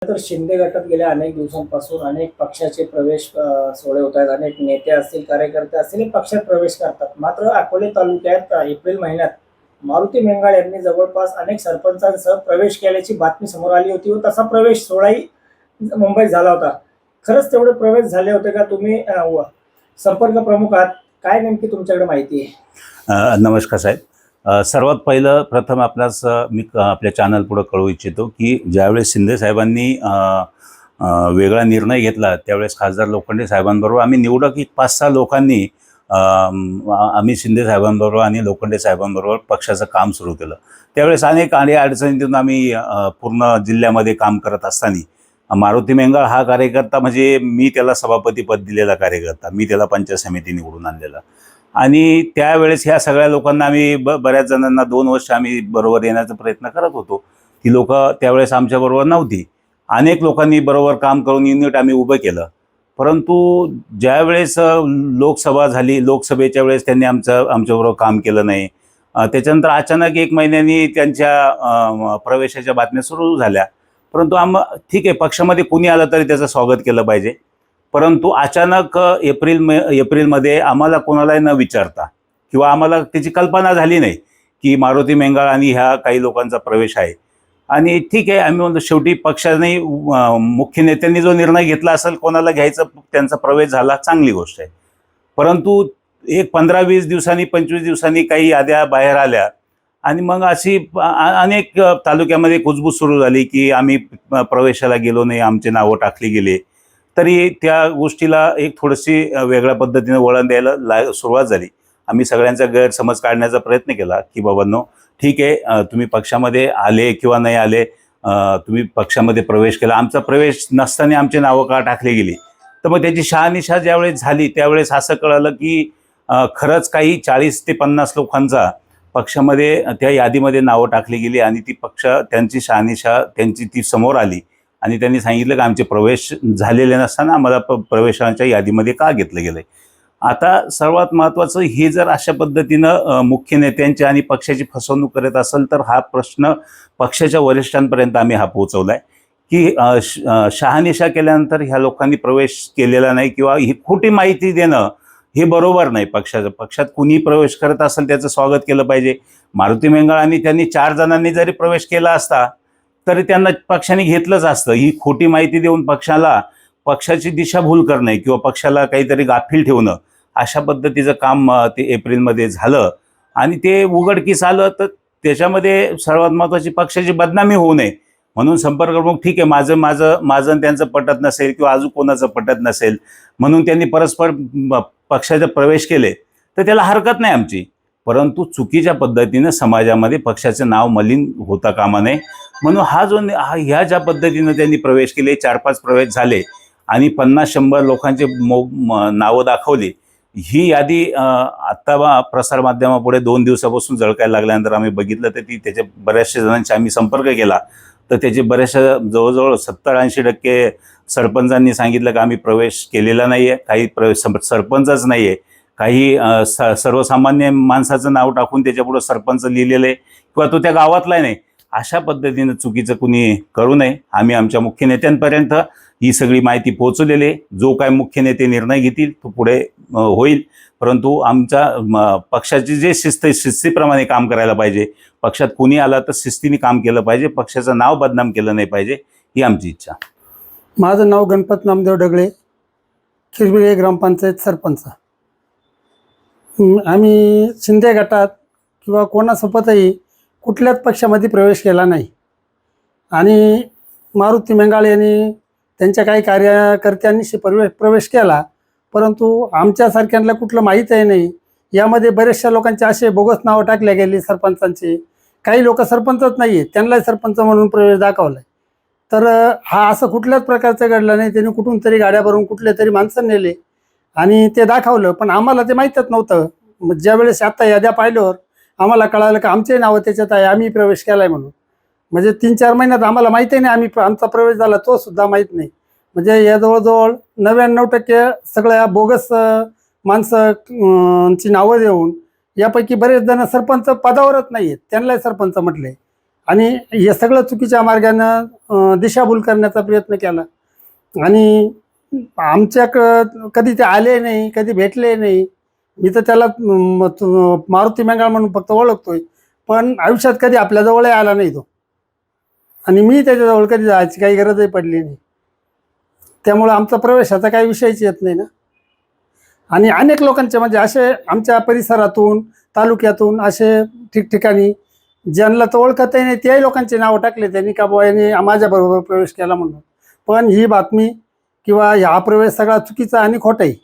तर शिंदे गटात गेल्या अनेक दिवसांपासून अनेक पक्षाचे प्रवेश सोहळे होत आहेत. अनेक नेते असतील, कार्यकर्ते असतील, हे पक्षात प्रवेश करतात. मात्र अकोले तालुक्यात एप्रिल महिन्यात मारुती मेंगाळ यांनी जवळपास अनेक सरपंचांसह प्रवेश केल्याची बातमी समोर आली होती व तसा प्रवेश सोहळाही मुंबईत झाला होता. खरंच तेवढे प्रवेश झाले होते का? तुम्ही संपर्क प्रमुख आहात, काय नेमकी तुमच्याकडे माहिती आहे? नमस्कार साहेब. सर्वात पहिलं प्रथम आपल्यास मी आपल्या चॅनल पुढे कळवू इच्छितो की ज्यावेळेस शिंदे साहेबांनी वेगळा निर्णय घेतला त्यावेळेस खासदार लोखंडे साहेबांबरोबर आम्ही निवडक 5-6 लोकांनी आम्ही शिंदे साहेबांबरोबर आणि लोखंडे साहेबांबरोबर पक्षाचं काम सुरू केलं. त्यावेळेस अनेक अडचणीतून आम्ही पूर्ण जिल्ह्यामध्ये काम करत असताना मारुती मेंगाळ हा कार्यकर्ता म्हणजे मी त्याला सभापतीपद दिलेला कार्यकर्ता, मी त्याला पंचायत समिती निवडून आणलेला आणि त्यावेळेस ह्या सगळ्या लोकांना आम्ही बऱ्याच जणांना 2 वर्ष आम्ही बरोबर येण्याचा प्रयत्न करत होतो. ती लोक त्यावेळेस आमच्याबरोबर नव्हती. अनेक लोकांनी बरोबर काम करून युनिट आम्ही उभं केलं. परंतु ज्यावेळेस लोकसभा झाली, लोकसभेच्या वेळेस त्यांनी आमच्याबरोबर काम केलं नाही. त्याच्यानंतर अचानक 1 महिन्यांनी त्यांच्या प्रवेशाच्या बातम्या सुरू झाल्या. परंतु ठीक आहे, पक्षामध्ये कुणी आलं तरी त्याचं स्वागत केलं पाहिजे. परंतु अचानक एप्रिलमध्ये आम्हाला कोणालाही न विचारता किंवा आम्हाला त्याची कल्पना झाली नाही की मारुती मेंगाळ आणि ह्या काही लोकांचा प्रवेश आहे. आणि ठीक आहे, आम्ही म्हणतो शेवटी पक्षाने मुख्य नेत्यांनी जो निर्णय घेतला असेल कोणाला घ्यायचा, त्यांचा प्रवेश झाला, चांगली गोष्ट आहे. परंतु एक 15-20 दिवसांनी 25 दिवसांनी काही याद्या बाहेर आल्या आणि मग अशी अनेक तालुक्यामध्ये कुजबूज सुरू झाली की आम्ही प्रवेशाला गेलो नाही, आमचे नावं टाकली गेले. तरी त्या गोष्टीला एक थोडीशी वेगळ्या पद्धतीने वळण द्यायला सुरुवात झाली. आम्ही सगळ्यांचा गैरसमज काढण्याचा प्रयत्न केला की बाबांनो, ठीक आहे, तुम्ही पक्षामध्ये आले किंवा नाही आले, तुम्ही पक्षामध्ये प्रवेश केला, आमचा प्रवेश नसताना आमची नावं का टाकली गेली. तर मग त्याची शहानिशा ज्यावेळेस झाली त्यावेळेस असं कळालं की खरंच काही 40 ते 50 लोकांचा पक्षामध्ये त्या यादीमध्ये नावं टाकली गेली आणि त्यांची शहानिशा ती समोर आली आणि त्यांनी सांगितलं की आमचे प्रवेश झालेले नसताना आम्हाला प्रवेशांच्या यादीमध्ये का घेतलं गेलंय. आता सर्वात महत्त्वाचं, हे जर अशा पद्धतीनं मुख्य नेत्यांची आणि पक्षाची फसवणूक करत असेल तर हा प्रश्न पक्षाच्या वरिष्ठांपर्यंत आम्ही पोहोचवलाय की शहानिशा केल्यानंतर ह्या लोकांनी प्रवेश केलेला नाही किंवा ही खोटी माहिती देणं हे बरोबर नाही. पक्षात कुणी प्रवेश करत असेल त्याचं स्वागत केलं पाहिजे. मारुती मेंगाळ आणि त्यांनी 4 जणांनी जरी प्रवेश केला असता तरी त्यांना पक्षाने घेतलंच असतं. ही खोटी माहिती देऊन पक्षाची दिशाभूल करणं किंवा पक्षाला काहीतरी गाफील ठेवणं, अशा पद्धतीचं काम ते एप्रिलमध्ये झालं आणि ते उघडकीस आलं. तर त्याच्यामध्ये सर्वात महत्त्वाची पक्षाची बदनामी होऊ नये म्हणून संपर्क प्रमुख, ठीक आहे, माझं त्यांचं पटत नसेल किंवा अजून कोणाचं पटत नसेल म्हणून त्यांनी परस्पर पक्षाचे प्रवेश केले तर त्याला हरकत नाही आमची. परंतु चुकीच्या पद्धतीनं समाजामध्ये पक्षाचं नाव मलिन होता कामा नये म्हणून ह्या ज्या पद्धतीनं त्यांनी प्रवेश केले, 4-5 प्रवेश झाले आणि 50-100 लोकांचे नावं दाखवली. ही यादी आत्ता प्रसारमाध्यमापुढे 2 दिवसापासून झळकायला लागल्यानंतर आम्ही बघितलं तर त्याच्या बऱ्याचशा जणांशी आम्ही संपर्क केला तर त्याचे बऱ्याचशा जवळजवळ 70-80% सरपंचांनी सांगितलं की आम्ही प्रवेश केलेला नाही आहे. काही सरपंचच नाही आहे, काही सर्वसामान्य माणसाचं नाव टाकून त्याच्यापुढं सरपंच लिहिलेलं आहे किंवा तो त्या गावातला नाही. अशा पद्धतीनं चुकीचं कुणी करू नये. आम्ही आमच्या मुख्य नेत्यांपर्यंत ही सगळी माहिती पोहोचवलेली आहे. जो काय मुख्य नेते निर्णय घेतील तो पुढे होईल. परंतु आमच्या पक्षाची जे शिस्तीप्रमाणे काम करायला पाहिजे, पक्षात कुणी आला तर शिस्तीने काम केलं पाहिजे, पक्षाचं नाव बदनाम केलं नाही पाहिजे, ही आमची इच्छा. माझं नाव गणपत नामदेव डगळे, खिरबिळे ग्रामपंचायत सरपंच. आम्ही शिंदे गटात किंवा कोणासोबतही कुठल्याच पक्षामध्ये प्रवेश केला नाही आणि मारुती मेंगाळ यांनी त्यांच्या काही कार्यकर्त्यांनी प्रवेश केला. परंतु आमच्यासारख्यांना कुठलं माहीतही नाही. यामध्ये बऱ्याचशा लोकांचे असे बोगस नावं टाकले गेले सरपंचांचे. काही लोक सरपंचच नाही आहेत, त्यांनाही सरपंच म्हणून प्रवेश दाखवला आहे. तर हा असं कुठल्याच प्रकारचं घडलं नाही. त्यांनी कुठून तरी गाड्या भरून कुठले तरी माणसं नेले आणि ते दाखवलं, पण आम्हाला ते माहीतच नव्हतं. ज्यावेळेस आता याद्या पाहिल्यावर आम्हाला कळालं की आमचे नावं त्याच्यात आहे, आम्ही प्रवेश केला आहे म्हणून. म्हणजे 3-4 महिन्यात आम्हाला माहितीही नाही आमचा प्रवेश झाला, तो सुद्धा माहीत नाही. म्हणजे या जवळजवळ 99% सगळ्या बोगस माणसांची नावं देऊन यापैकी बरेच जण सरपंच पदावरच नाही आहेत, त्यांनाही सरपंच म्हटले. आणि हे सगळं चुकीच्या मार्गानं दिशाभूल करण्याचा प्रयत्न केला. आणि कधी ते आले नाही, कधी भेटले नाही. मी तर त्याला मारुती मेंगाळ म्हणून फक्त ओळखतोय, पण आयुष्यात कधी आपल्याजवळही आला नाही तो. आणि मी त्याच्याजवळ कधी जायची काही गरजही पडली नाही. त्यामुळं आमचा प्रवेशाचा काही विषयच येत नाही ना. आणि अनेक लोकांचे म्हणजे असे आमच्या परिसरातून, तालुक्यातून असे ठिकठिकाणी ज्यांना तर ओळखतही नाही त्याही लोकांचे नावं टाकले त्यांनी का बुवा यांनी माझ्याबरोबर प्रवेश केला म्हणून. पण ही बातमी किंवा हा प्रवेश सगळा चुकीचा आणि खोटाही.